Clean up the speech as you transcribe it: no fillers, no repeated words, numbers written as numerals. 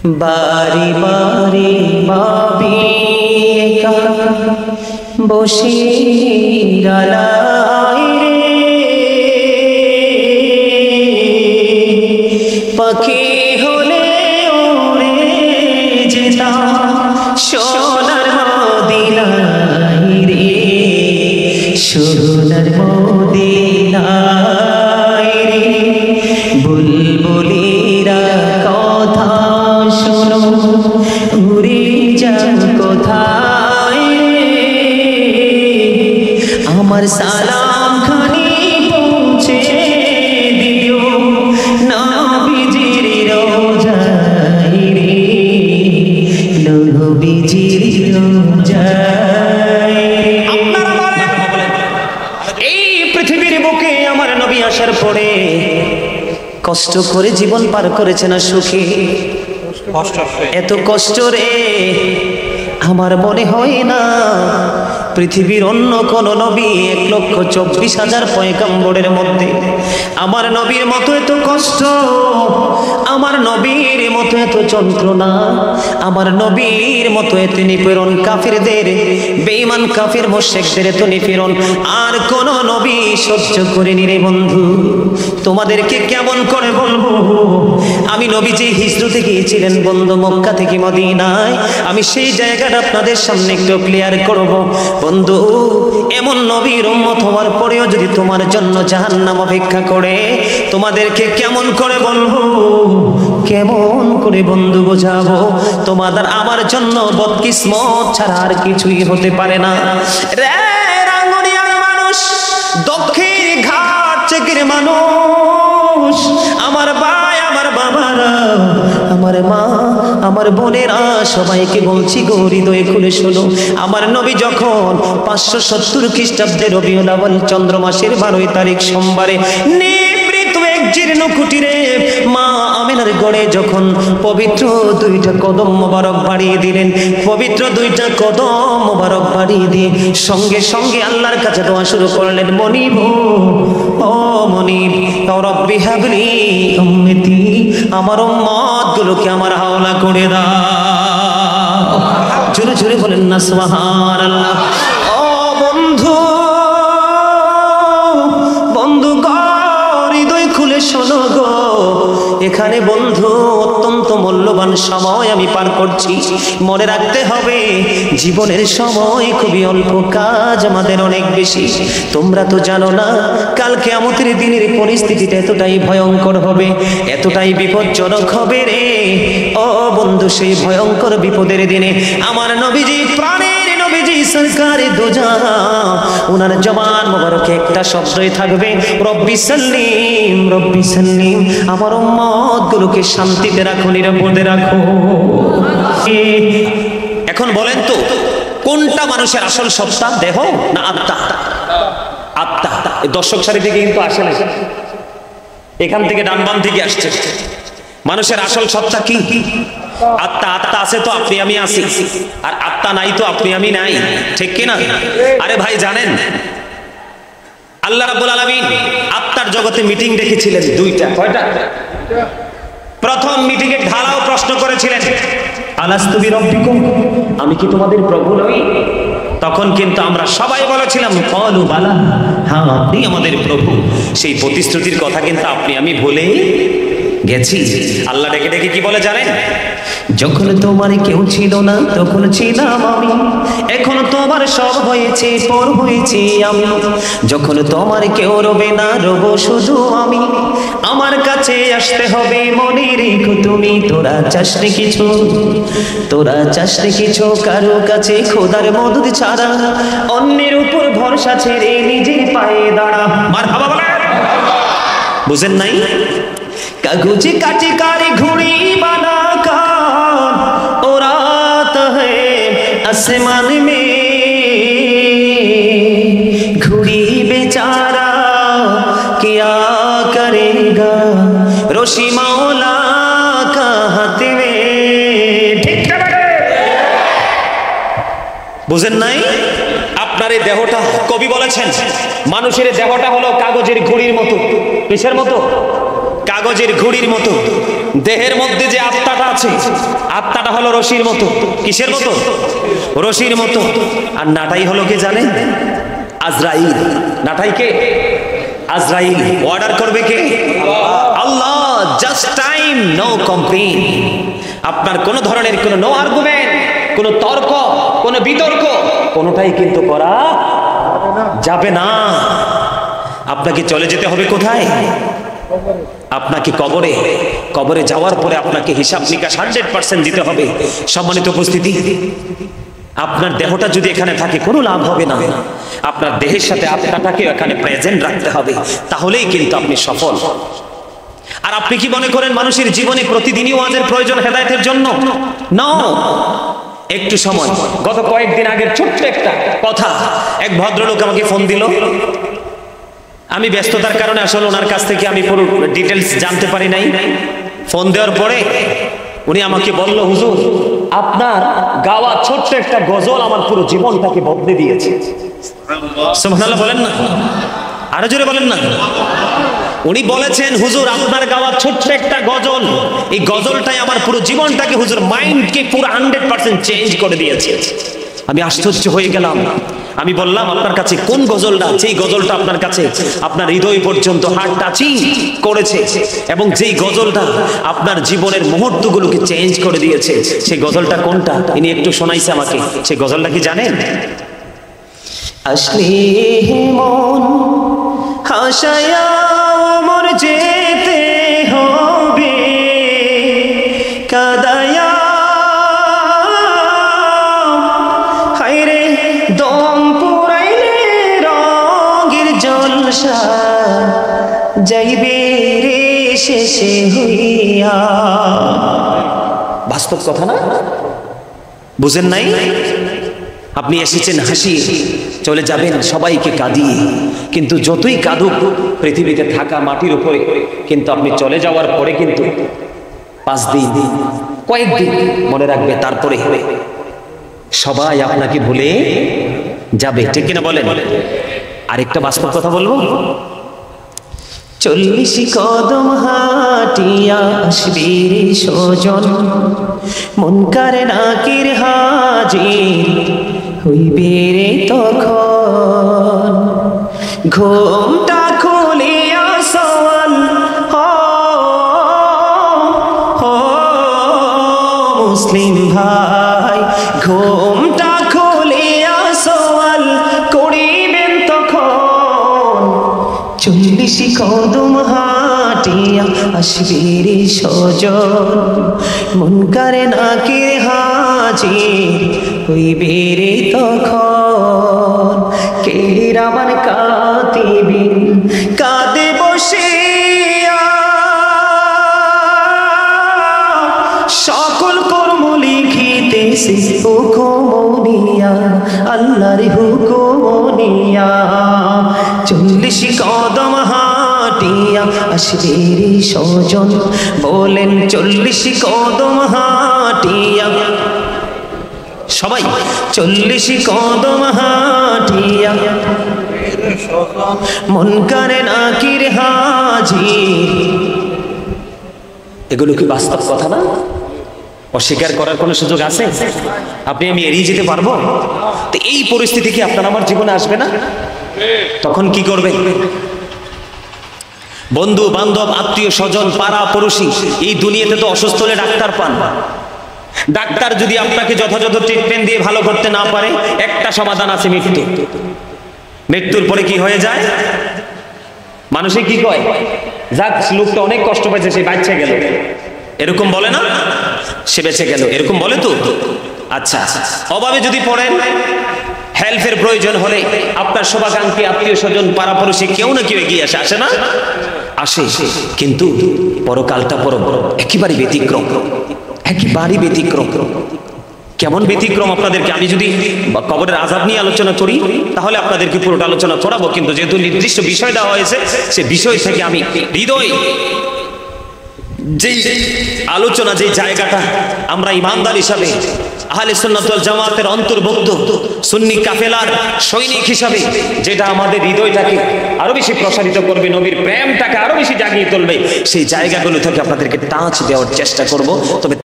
বারে বারে ভাবি একা বসে ডালায় রে পাখি হলে উড়ে যেতাম সোনার মদিনায় রে সোনার মদিনায় রে বুলবুলিরা কথা শোনো উড়ে যাও কোথায় রে আমার সালাম খানি পৌঁছে দিও নবীজির রোজায় রে নবীজির রোজায়। আপনারা বলেন এই পৃথিবীর বুকে আমার নবী আসার পরে কষ্ট করে জীবন পার করেছে না সুখে? এত কষ্ট রে আমার মনে হয় না পৃথিবীর অন্য কোন নবী 1,24,000 পয়গম্বরের মধ্যে আমার নবীর মতো এত কষ্ট, আমার নবীর মতো এত যন্ত্রণা, আমার নবীর মতো এত নিপীড়ন, কাফিরদের বেঈমান কাফির মুশরিকদের এত নিপীড়ন আর কোন নবী সহ্য করেনি রে বন্ধু। তোমাদেরকে কেমন করে বলবো, আমি নবীজি হিজরতে গিয়েছিলেন বন্ধু মক্কা থেকে মদিনায়, আমি সেই জায়গাটা আপনাদের সামনে একটু ক্লিয়ার করব বন্ধু। এমন নবীর উম্মত হওয়ার পরেও যদি তোমার জন্য জাহান্নাম অপেক্ষা করে, তোমাদেরকে কেমন করে বলবো, কেমন করে বন্ধু বোঝাবো? তোমাদের আমার জন্য বদকিসমত ছাড়া আর কিছুই হতে পারে না রে। রাঙ্গুনিয়ার মানুষ, দক্ষিণ ঘাট চেকের মানুষ, আমার ভাই, আমার বাবারা, আমার মা, আমার বোনেরা, সবাইকে বলছি গো হৃদয়ে খুলে শোনো। আমার নবী যখন 570 খ্রিস্টাব্দে রবিউল আউয়াল চন্দ্র মাসের 12 তারিখ সোমবারে নিভৃত এক জীর্ণ কুটিরে মা আমিনার গড়ে যখন পবিত্র 2টা কদম মোবারক বাড়িয়ে দিলেন, পবিত্র 2টা কদম মোবারক বাড়িয়ে দিয়ে সঙ্গে সঙ্গে আল্লাহর কাছে দোয়া শুরু করলেন, মনিব ও মনিব রব্বি হাবলি উম্মতি, আমার উম্মত গুলোকে আমার হাওলা করে দাও। জোরে জোরে বলেন না সুবহানাল্লাহ। ও বন্ধু, বন্ধু গো হৃদয় খুলে শোনো গো, এখানে বন্ধু অত্যন্ত মূল্যবান সময় আমি পার করছি। মনে রাখতে হবে জীবনের সময় খুবই অল্প, কাজ আমাদের অনেক বেশি। তোমরা তো জানো না কাল কিয়ামতের দিনের পরিস্থিতিটা এতটাই ভয়ঙ্কর হবে, এতটাই বিপজ্জনক হবে রে। ও বন্ধু, সেই ভয়ঙ্কর বিপদের দিনে আমার নবীজি, প্রাণের নবীজি সরকারে দোজাহান, ওনার জবান মোবারকে একটা শব্দই থাকবে, রব্বি সাল্লিম রব্বি সাল্লিম, আমার উম্মত গুলোকে শান্তিতে রাখো, নিরাপদে রাখো। এখন বলেন তো কোনটা মানুষের আসল সত্তা, দেহ না আত্মা? আত্মা। দর্শক সারি থেকে কিন্তু আসে না, এখান থেকে ডান বাম থেকে আসছে। মানুষের আসল সত্তা কি? আত্মা। আত্মা আছে তো আপনি আমি আছি, আর আত্মা নাই তো আপনি আমি নাই, ঠিক কিনা? আরে ভাই জানেন আল্লাহ রাব্বুল আলামিন আত্মার জগতে মিটিং রেখেছিলেন 2টা। কয়টা? প্রথম মিটিংয়ে ঢালাও প্রশ্ন করেছিলেন, আলাস্তু বিরাব্বিকুম, আমি কি তোমাদের প্রভু নই? তখন কিন্তু আমরা সবাই বলেছিলাম ক্বালু বালা, হ্যাঁ আপনি আমাদের প্রভু। সেই প্রতিশ্রুতির কথা কিন্তু আপনি আমি ভুলে গেছি। আল্লাহ ডেকে ডেকে কি বলে জানেন? যখন তোমার কেউ ছিল না তখন ছিলাম আমি, এখন তোমার সব হয়েছে, পর হয়েছি আমি। যখন তোমার কেউ রবে না, রব শুধু আমি। আমার কাছে আসতে হবে, মনে রেখো তুমি। তোরা চাসনি কিছু, তোরা চাসনি কিছু কারো কাছে খোদার মদদ ছাড়া, অন্যের উপর ভরসা ছেড়ে নিজের পায়ে দাঁড়া। মারহাবা বলেন। বুঝেন নাই? कागज काटे कारी घोड़ी बना कर उड़ाता है आसमान में, घोड़ी बेचारा क्या करेगा, रोशी मौला का हाथ में। ठीक है বুঝেন নাই? আপনার এই দেহটা, কবি বলেছেন মানুষের দেহটা হলো কাগজের ঘড়ির মতো। কিসের মতো? কাগজের ঘুড়ির মতো। দেহের মধ্যে যে আত্মাটা আছে, আত্মাটা হলো রশির মতো। কিসের মতো? রশির মতো। আর নাটাই হলো কে জানেন? আজরাইল। নাটাই কে? আজরাইল। অর্ডার করবে কে? আল্লাহ। Just time, no complain. আপনার কোন ধরনের কোন নো আর্গুমেন্ট, কোন তর্ক, কোন বিতর্ক, কোনটাই কিন্তু করা যাবে না। আপনাকে চলে যেতে হবে কোথায়? আপনাকে কবরে। কবরে যাওয়ার পরে আপনাকে হিসাব নিকাশ 100% দিতে হবে। সম্মানিত উপস্থিতি, আপনার দেহটা যদি এখানে থাকে কোনো লাভ হবে না। আপনার দেহের সাথে আত্মাটাকে এখানে প্রেজেন্ট রাখতে হবে, তাহলেই কিন্তু আপনি সফল। আর আপনি কি মনে করেন মানুষের জীবনে প্রতিদিনই ওয়াজের প্রয়োজন হেদায়েতের জন্য? না। একটু সময়, গত কয়েকদিন আগের ছোট্ট একটা কথা, এক ভদ্রলোক আমাকে ফোন দিল। আমি ব্যস্ততার কারণে আসলে ওনার কাছ থেকে আমি পুরো ডিটেলস জানতে পারি নাই। ফোন দেওয়ার পরে উনি আমাকে বলল, হুজুর আপনার গাওয়া ছোট্ট একটা গজল আমার পুরো জীবনটাকে বদলে দিয়েছে। সুবহানাল্লাহ বলেন না, আরো জোরে বলেন না। উনি বলেছেন, হুজুর আপনার গাওয়া ছোট্ট একটা গজল, এই গজলটাই আমার পুরো জীবনটাকে, হুজুর মাইন্ডকে পুরো 100% চেঞ্জ করে দিয়েছে। আমি আশ্চর্য হয়ে গেলাম। আমি বললাম, আপনার কাছে কোন গজলটা, যেই গজলটা আপনার কাছে আপনার হৃদয় পর্যন্ত হার্ট টাচিং করেছে এবং যেই গজলটা আপনার জীবনের মুহূর্তগুলোকে চেঞ্জ করে দিয়েছে, সেই গজলটা কোনটা? ইনি একটু শোনাইছে আমাকে। সেই গজলটা কি জানেন? আসলে মন হাসায়া মর যেতে হবে, কাদায়া হায়রে দম পুরাইলে রঙের জলসা যাইবে রে শেষে হইয়া। বাস্তব কথা না? বুঝেন নাই? আপনি এসেছেন হাসি, চলে যাবেন সবাইকে কাঁদিয়ে। কিন্তু যতই কাঁদুক পৃথিবীতে থাকা মাটির উপরে, কিন্তু আপনি চলে যাওয়ার পরে কিন্তু 5 দিন, কয়েকদিন মনে রাখবে, তারপরে সবাই আপনাকে ভুলে যাবে। ঠিক কিনা বলেন? আরেকটা বাস্তব কথা বলবো। 40 কদম হাটিয়া আসবি রে সজন, মুনকার নাকির হাজির হইবে রে তখন। ঘুমটা খুলিয়া সওয়াল মুসলিম ভাই, ঘুমটা খুলিয়া সওয়াল করিবেন তখন। 40 কদম হাটিয়া আসবি রে সজন, মুনকার নাকির হাজির হইবে রে তখন। কিরামান কাতিবিন কাঁদে বসিয়া, সকল কর্ম লিখিতেছে হুকুমনিয়া, আল্লাহর হুকুমনিয়া। 40 কদম হাটিয়া আসবে রে সজন, বলেন 40 কদম হাটিয়া সবাই, 40 কদম হাটিয়া মুনকার নাকির হাজির। এগুলো কি বাস্তব কথা না? অস্বীকার করার কোনো সুযোগ আছে? আপনি আমি এড়িয়ে যেতে পারবো? তো এই পরিস্থিতি কি আপনার আমার জীবনে আসবে না? তখন কি করবেন? বন্ধু বান্ধব, আত্মীয় স্বজন, পাড়া পড়োশি, এই দুনিয়াতে তো অসুস্থ হলে ডাক্তার পান। ডাক্তার যদি আপনাকে যথাযথ ট্রিটমেন্ট দিয়ে ভালো করতে না পারে, একটা সমাধান আছে, মৃত্যু। মৃত্যুর পরে কি হয়ে যায়? মানুষে কি কয়, যাক লোকটা অনেক কষ্ট পাইছে, সে বাঁচে গেল, এরকম বলে না? সে বেঁচে গেল, এরকম বলে তো? আচ্ছা, অভাবে যদি পড়েন, হেল্পের প্রয়োজন হলে আপনার শুভাকাঙ্ক্ষী আত্মীয় স্বজন পাড়া পড়োশি কেউ না কেউ এগিয়ে আসে, আসে না? আসে। কিন্তু পরকালটা একেবারে ব্যতিক্রম, একেবারে ব্যতিক্রম। কেমন ব্যতিক্রম আপনাদেরকে আমি যদি কবরের আযাব নিয়ে আলোচনা করি তাহলে আপনাদেরকে পুরোটা আলোচনা করাবো, কিন্তু যেহেতু নির্দিষ্ট বিষয় দেওয়া হয়েছে সে বিষয় থেকে আমি হৃদয় যেই আলোচনা, যে জায়গাটা আমরা ইমানদার হিসাবে আহলে সুন্নাত ওয়াল জামাতের অন্তর্ভুক্ত সুন্নি কাফেলার সৈনিক হিসাবে, যেটা আমাদের হৃদয়টাকে আরো বেশি প্রসারিত করবে, নবীর প্রেমটাকে আরো বেশি জাগিয়ে তুলবে, সেই জায়গাগুলো থেকে আপনাদেরকে টাচ দেওয়ার চেষ্টা করব। তবে